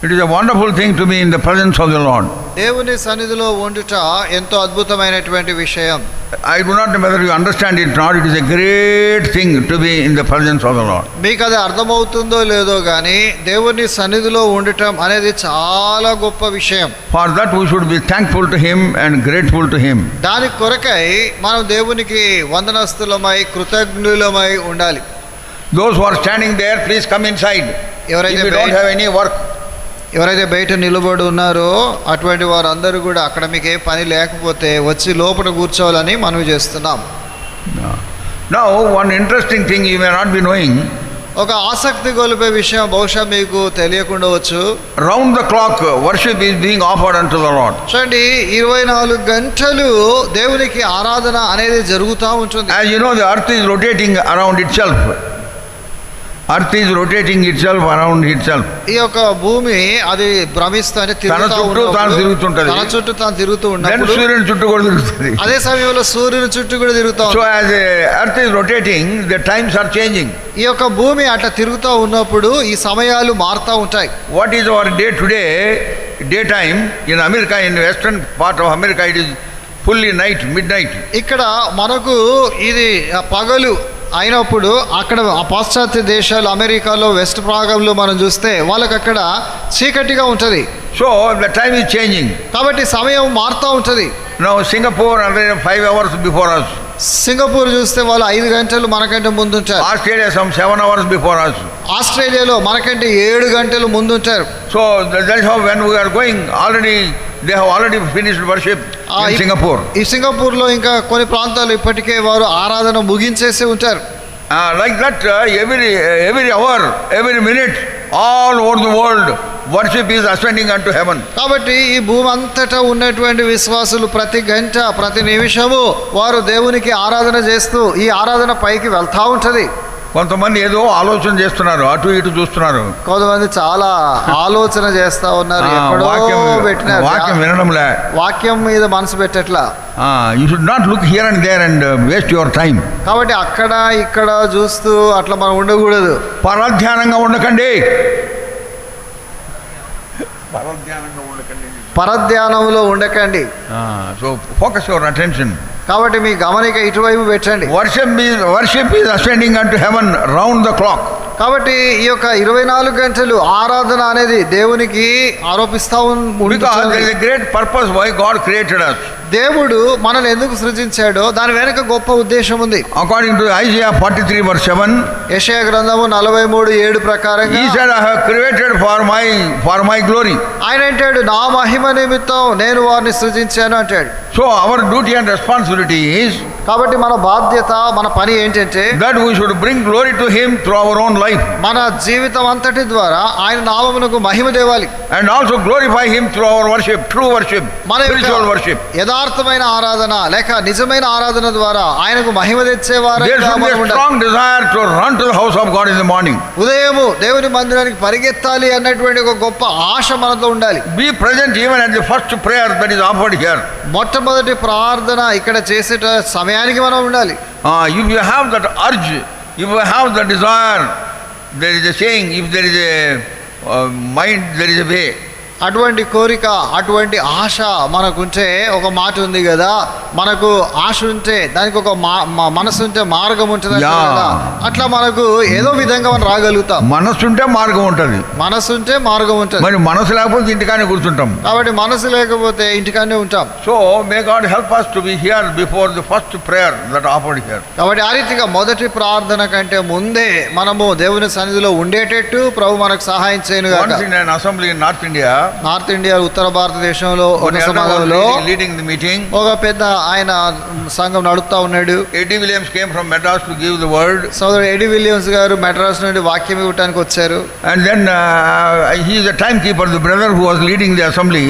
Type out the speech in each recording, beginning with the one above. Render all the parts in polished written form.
It is a wonderful thing to be in the presence of the Lord. దేవుని సన్నిధిలో ఉండుట ఎంతో అద్భుతమైనటువంటి విషయం. I do not know whether you understand it or not. It is a great thing to be in the presence of the Lord. మీకు అది అర్థమవుతుందో లేదో కానీ దేవుని సన్నిధిలో ఉండటం అనేది చాలా గొప్ప విషయం. For that we should be thankful to Him and grateful to Him. దాని కొరకై మనం దేవునికి వందనస్తులమై కృతజ్ఞులమై ఉండాలి. Those who are standing there, please come inside. If you don't have any work. ఎవరైతే బయట నిలబడి ఉన్నారో అటువంటి వారందరూ కూడా అక్కడ మీకు ఏ పని లేకపోతే వచ్చి లోపల కూర్చోవాలని మనవి చేస్తున్నాం. Now one interesting thing you may not be knowing. ఒక ఆసక్తి గొలిపే విషయం బహుశా మీకు తెలియకుండవచ్చు. Round the clock worship is being offered unto the Lord. చూడండి 24 గంటలు దేవునికి ఆరాధన అనేది జరుగుతూ ఉంటుంది. As you know, the earth is rotating around itself. Earth is rotating itself around itself. ఈ యొక్క భూమి అది భ్రమిస్తూనే తిరుగుతుంటది. తన చుట్టూ తాను తిరుగుతూ ఉన్నప్పుడు సూర్యుని చుట్టూ కూడా తిరుగుతుంది. అదే సమయంలో సూర్యుని చుట్టూ కూడా తిరుగుతూ ఉంటుంది. So as earth is rotating, the times are changing. ఈ యొక్క భూమి అట్లా తిరుగుతూ ఉన్నప్పుడు ఈ సమయాలు మారుతూ ఉంటాయి. What is our day today? Daytime in America, in western part of America, it is fully night, midnight. ఇక్కడ మనకు ఇది పగలు అయినప్పుడు అక్కడ పాశ్చాత్య దేశాలు అమెరికాలో వెస్ట్ భాగంలో మనం చూస్తే వాళ్ళకి అక్కడ చీకటిగా ఉంటుంది. So the time is changing. కాబట్టి సమయం మారుతూ ఉంటుంది. Now Singapore 5 hours before us. Singapore చూస్తే వాళ్ళు 5 గంటలు మనకంటే ముందుంటారు. Australia 7 hours before us. ఆస్ట్రేలియాలో మనకంటే 7 గంటలు ముందుంటారు. So that's how when we are going already they have already finished worship in Singapore. ఈ సింగపూర్లో ఇంకా కొన్ని ప్రాంతాలు ఇప్పటికే వారు ఆరాధన ముగించేసి ఉంటారు. Like that every hour every minute all over the world worship is ascending unto heaven. కాబట్టి ఈ భూమి అంతటా ఉన్నటువంటి విశ్వాసులు ప్రతి గంట ప్రతి నిమిషము వారు దేవునికి ఆరాధన చేస్తూ ఈ ఆరాధన పైకి వెళ్తా ఉంటుంది. కొంతమంది ఏదో ఆలోచన చేస్తున్నారు, అటు ఇటు చూస్తున్నారు. కొంతమంది చాలా ఆలోచన చేస్తా ఉన్నారు, వాక్యం వినడంలే, వాక్యం మీద మనసు పెట్టట్లా. You should not look here and there and waste your time. కాబట్టి అక్కడ ఇక్కడ చూస్తూ అట్లా మనం ఉండకూడదు. పరధ్యానంగా ఉండకండి. పరధ్యానంలో ఉండకండి. So focus your attention. కాబట్టి మీ గమనిక ఇటువైపు పెట్టండి. Worship is ascending unto haven round the clock. కాబట్టి ఈ యొక్క 24 గంటలు ఆరాధన అనేది దేవునికి ఆరోపిస్తా ఉంటుంది. Great purpose why God created us. దేవుడు మనల్ని ఎందుకు సృజించాడో దాని వెనక గొప్ప ఉద్దేశం ఉంది. అకార్డింగ్ టు Isaiah 43:7, యెషయా గ్రంథము 43:7 ప్రకారంగా He said, I have created for my glory. ఆయన అంటాడు, నా మహిమ నిమిత్తం నేను వారిని సృజించాను అంటాడు. So our duty and responsibility is, కాబట్టి మన బాధ్యత మన పని ఏంటంటే that we should bring glory to Him through our own life. మన జీవితం అంతటి ద్వారా ఆయన నామమునకు మహిమ తేవాలి. And also glorify Him through our worship, true worship, spiritual worship. యథార్థమైన ఆరాధన లేక నిజమైన ఆరాధన ద్వారా ఆయనకు మహిమ తెచ్చేవారు. There should be a strong desire to run to the house of God in the morning. ఉదయము దేవుని మందిరానికి పరిగెత్తాలి అన్నటువంటి ఒక గొప్ప ఆశ మనతో ఉండాలి. Be present even at the first prayer that is offered here. మొట్టమొదటి ప్రార్థన ఇక్కడ చేసేట సమయానికి మనం ఉండాలి. If you have that urge, if you have the desire, there is a saying, if there is a mind, there is a way. అటువంటి కోరిక అటువంటి ఆశ మనకుంటే ఒక మాట ఉంది కదా, మనకు ఆశ ఉంటే దానికి ఒక మనసు ఉంటే మార్గం ఉంటుంది కదా. అట్లా మనకు ఏదో విధంగా మనం రాగలుగుతాం. మనసు ఉంటే మార్గం ఉంటుంది. మనసు ఉంటే మార్గం ఉంటుంది. మరి మనసు లేకపోతే ఇంటికానే కూర్చుంటాం. కాబట్టి మనసు లేకపోతే ఇంటికానే ఉంటాం. So may God help us to be here before the first prayer that offered here. కాబట్టి ఆ రీతిగా మొదటి ప్రార్థన కంటే ముందే మనము దేవుని సన్నిధిలో ఉండేటట్టు ప్రభు మనకు సహాయం చేయను గాక. Once in an assembly in North India, North India ఉత్తర భారతదేశంలో ఒక సమాజంలో leading the meeting, ఒక పెద్ద ఆయన సంఘం నడుపుతా ఉన్నాడు. Eddie Williams came from Madras to give the word. సోదరుడు ఎడ్డీ విలియమ్స్ గారు మెడ్రాస్ నుండి వాక్యం ఇవ్వడానికి వచ్చారు. And then he is a timekeeper, the brother who was leading the assembly.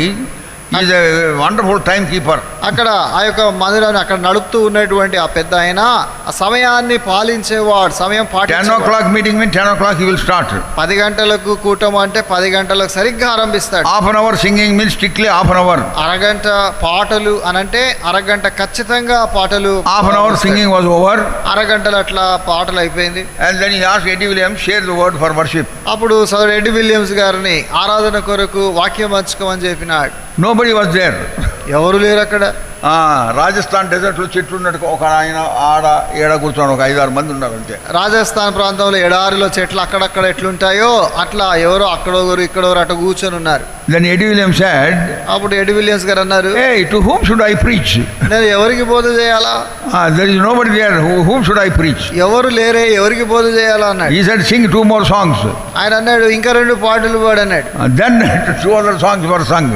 He is a wonderful timekeeper. అక్కడ ఆ యొక్క మందిరాన్ని అక్కడ నడుపుతూ ఉన్నటువంటి ఆ పెద్ద ఆయన ఆ సమయాన్ని పాలించేవాడు, సమయం 10 పాటించేవాడు. o'clock meeting means 10 o'clock he will start. 10 గంటలకు కూటం అంటే 10 గంటలకు సరిగ్గా ఆరంభిస్తాడు. Half an hour singing means strictly half an hour. అరగంట పాటలు అనంటే అరగంట ఖచ్చితంగా పాటలు. Half an hour singing was over. అరగంటలు అట్లా పాటలు అయిపోయింది. And then he asked Eddie Williams, share the word for worship. అప్పుడు సోదరుడు ఎడ్డి విలియమ్స్ గారిని ఆరాధన కొరకు వాక్యం పంచుకోమని చెప్పినాడు. Nobody was there. ఎవరు లేరు అక్కడ. రాజస్థాన్ డెజర్ట్లో చెట్లు ఉన్నట్టు ఒక ఆయన ఆడ ఏడ కూర్చొని ఒక 5-6 మంది ఉన్నారు అంతే. రాజస్థాన్ ప్రాంతంలో ఎడారిలో చెట్లు అక్కడక్కడ ఎట్లుంటాయో అట్లా ఎవరో అక్కడొకరు ఇక్కడొకరు అట్లా కూర్చొని ఉన్నారు. Then Eddie Williams said, అప్పుడు ఎడ్డి విలియమ్స్ గారు అన్నారు, hey, to whom should I preach? నేను ఎవరికి బోధ చేయాలా? There is nobody there. Whom should I preach? ఎవరు లేరే, ఎవరికి బోధ చేయాలా అన్నాడు. He said, sing 2 more songs. ఆయన అన్నాడు, ఇంకా 2 పాటలు పాడు అన్నాడు. Then 2 other songs were sung.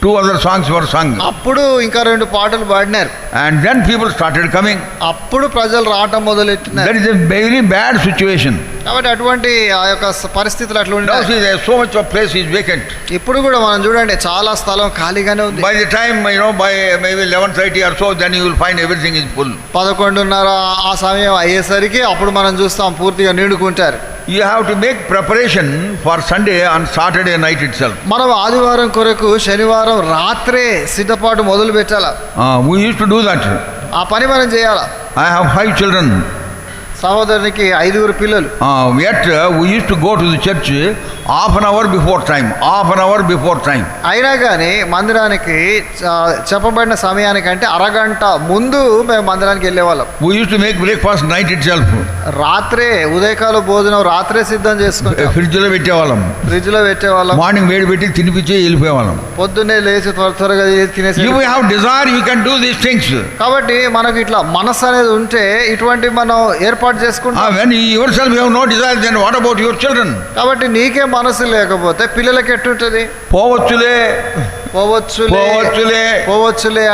2 other songs were sung. అప్పుడు ఇంకా 2 పాటలు పాడినారు. And then people started coming. అప్పుడు ప్రజలు రావటం మొదలెట్టినారు. That is a very bad situation. కాబట్టి అటువంటి ఆ యొక్క పరిస్థితులు అట్లా Now ఉన్నాయి. see, there so much of place is vacant. ఇప్పుడు కూడా మనం చూడండి చాలా స్థలం ఖాళీగానే ఉంది. By the time, by maybe 11:30 or so, then you will find everything is full. 11:30 ఆ సమయం అయ్యేసరికి అప్పుడు మనం చూస్తాం పూర్తిగా నిండుకుంటారు. You have to make preparation for Sunday on Saturday night itself. మనం ఆదివారం కొరకు శనివారం రాత్రే సిద్ధపాటు మొదలు పెట్టాలా. We used to do that. ఆ పని మనం చేయాలా. I have 5 children. సహోదరునికి 5 పిల్లలు. Yet we used to go to the church half an hour before time. Half an hour before time. అయినా కానీ మందిరానికి చెప్పబడిన సమయానికంటే అరగంట ముందు మేము మందిరానికి వెళ్ళేవాళ్ళం. We used to make breakfast night itself. రాత్రే ఉదయకాల భోజనం రాత్రే సిద్ధం చేసుకుంటాం. ఫ్రిడ్జ్ లో పెట్టేవాళ్ళం. ఫ్రిడ్జ్ లో పెట్టేవాళ్ళం. మార్నింగ్ వేడి పెట్టి తినిపించి వెళ్ళిపోయేవాళ్ళం. పొద్దున్నే లేచి త్వరగా తినేసి. You have desire, you can do these things. కాబట్టి మనకు ఇట్లా మనసు అనేది ఉంటే ఇటువంటి మనం ఏర్పాటు చేసుకుంటాం. When you yourself have no desire, then what about your children? కాబట్టి నీకే మనసు లేకపోతే పిల్లలకి ఎట్టుంటది? పోవచ్చులే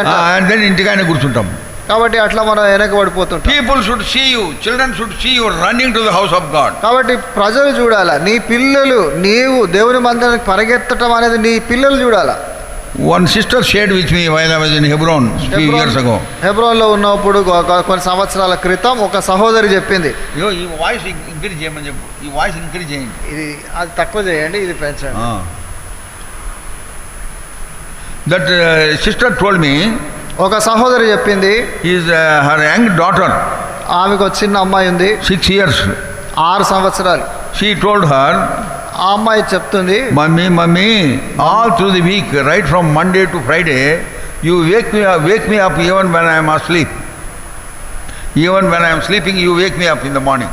అంటే and then ఇంటికానే కూర్చుంటాం. కాబట్టి అట్లా మనం వెనకబడిపోతుంటాం. People should see you, children should see you running to the house of God. కాబట్టి ప్రజలు చూడాలా, నీ పిల్లలు నీవు దేవుని మందిరానికి పరిగెత్తడం అనేది నీ పిల్లలు చూడాలా. One sister shared with me while I was in Hebron a few years ago. హెబ్రోన్లో ఉన్నప్పుడు కొన్ని సంవత్సరాల క్రితం ఒక సహోదరి చెప్పింది. ఈ వాయిస్ ఇంక్రీజ్ చేయమని చెప్పు. ఈ వాయిస్ ఇంక్రీజ్ చేయండి. ఇది అది తక్కువ చేయండి, ఇది పెంచండి. That sister told me, ఒక సహోదరి చెప్పింది, is her young daughter. ఆమెకు ఒక చిన్న అమ్మాయి ఉంది, 6 years. 6 సంవత్సరాలు. She told her, ఆ అమ్మాయి చెప్తుంది, mummy all through the week, right from Monday to Friday, you wake me up even when I am asleep. Even when I am sleeping, you wake me up in the morning.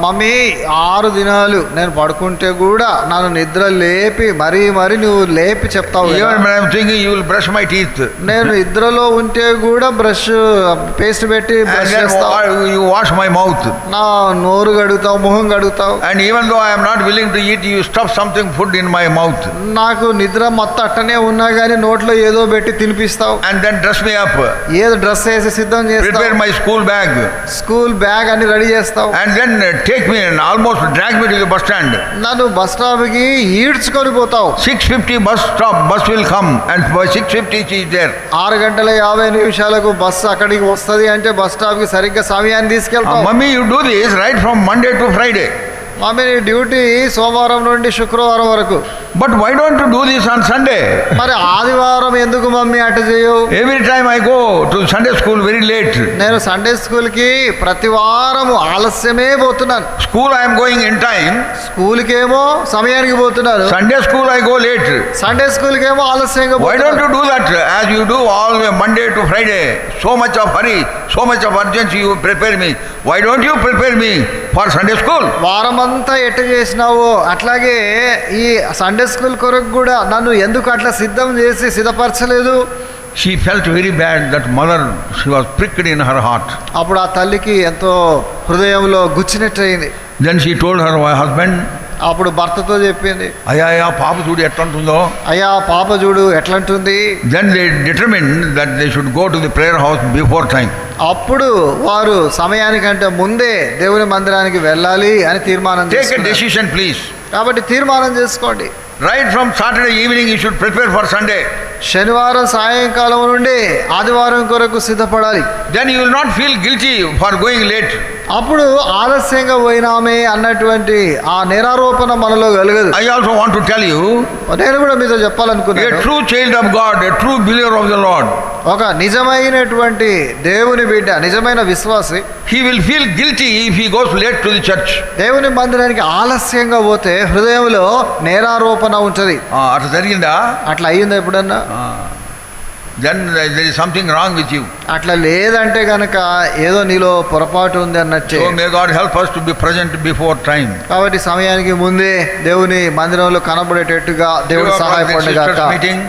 Mummy 6 దినాలు నేను పడుకుంటే కూడా నన్ను నిద్ర లేపి మరీ నువ్వు లేపి చెప్తావు. Even when I am thinking, you will brush my teeth. నేను నిద్రలో ఉంటే కూడా బ్రష్ పేస్ట్ పెట్టి బ్రష్ చేస్తావు. You wash my mouth. నా నోరు కడుగుతావు, ముఖం కడుగుతావు. And even though I am not willing to eat, you stuff something food in my mouth. నాకు నిద్ర మొత్తం అట్టనే ఉన్నా కానీ నోట్లో ఏదో పెట్టి తినిపిస్తావు. And then dress me up. ఏదో డ్రెస్ వేసి సిద్ధం చేస్తావు. Prepare my school బ్యాగ్ అని రెడీ చేస్తావు. And then take me and almost drag me to the bus stand. నన్ను బస్ స్టాప్ కి ఈడ్చుకొని పోతావు. 6:50 bus will come and by 6:50 she is there. 6:50 bus అక్కడికి వస్తుంది అంటే బస్ స్టాప్ కి సరిగ్గా సమయాన్ని తీసుకెళ్తావు. Mummy, you do this right from Monday to Friday. Mummy నీ డ్యూటీ సోమవారం నుండి శుక్రవారం వరకు. But why don't you do this on Sunday? మరి ఆదివారం ఎందుకు మమ్మీ అటు చేయవు? Every time I go to Sunday school very late. నేను సండే స్కూల్ కి ప్రతి వారం ఆలస్యమే పోతున్నాను. School I am going in time. School కేమో సమయానికి పోతున్నాను. Sunday school I go late. Sunday school కేమో ఆలస్యంగా పోతున్నాను. Why don't you do that as you do all Monday to Friday? So much of hurry, so much of urgency you prepare me. Why don't you prepare me for Sunday school? వారం అంతా ఎట్ట చేసినావో అట్లాగే ఈ Sunday school కొరకు కూడా నన్ను ఎందుకు అట్లా సిద్ధం చేసి సిద్ధపరచలేదు? She felt very bad. That mother, she was pricked in her heart. అప్పుడు ఆ తల్లికి ఎంతో హృదయంలో గుచ్చినట్టు అయింది. Then she told her husband, అప్పుడు భర్తతో చెప్పింది, అయ్యా పాప చూడు ఎట్లంటుందో. అయ్యా పాప చూడు ఎట్లంటుంది. Then they determined that they should go to the prayer house before time. అప్పుడు వారు సమయానికంటే ముందే దేవుని మందిరానికి వెళ్ళాలి అని తీర్మానం చేసుకున్నారు. Take a decision please. కాబట్టి తీర్మానం చేసుకోండి. Right from Saturday evening you should prepare for Sunday. శనివారం సాయంకాలం నుండి ఆదివారం కొరకు సిద్ధపడాలి. Then you will not feel guilty for going late. అప్పుడు ఆలస్యంగా పోయినామే అన్నటువంటి ఆ నేరారోపణ మనలో కలగదు. I also want to tell you, నేను కూడా మీతో చెప్పాలనుకున్నాను, a true child of God, a true believer of the Lord, ఒక నిజమైనటువంటి దేవుని బిడ్డ, నిజమైన విశ్వాసి, he will feel guilty if he goes late to the church. దేవుని మందిరానికి ఆలస్యంగా పోతే హృదయంలో నేరారోపణ ఉంటది. అట్లా జరిగిందా? అట్లా అయ్యిందా ఎప్పుడన్నా? Then there is something wrong with you. అట్లా లేదంటే గనక ఏదో నీలో పొరపాటు ఉంది అన్నట్టే. So may God help us to be present before time. కాబట్టి సమయానికి ముందే దేవుని మందిరంలో కనబడేటట్టుగా దేవుడు సహాయపడగాక. Meeting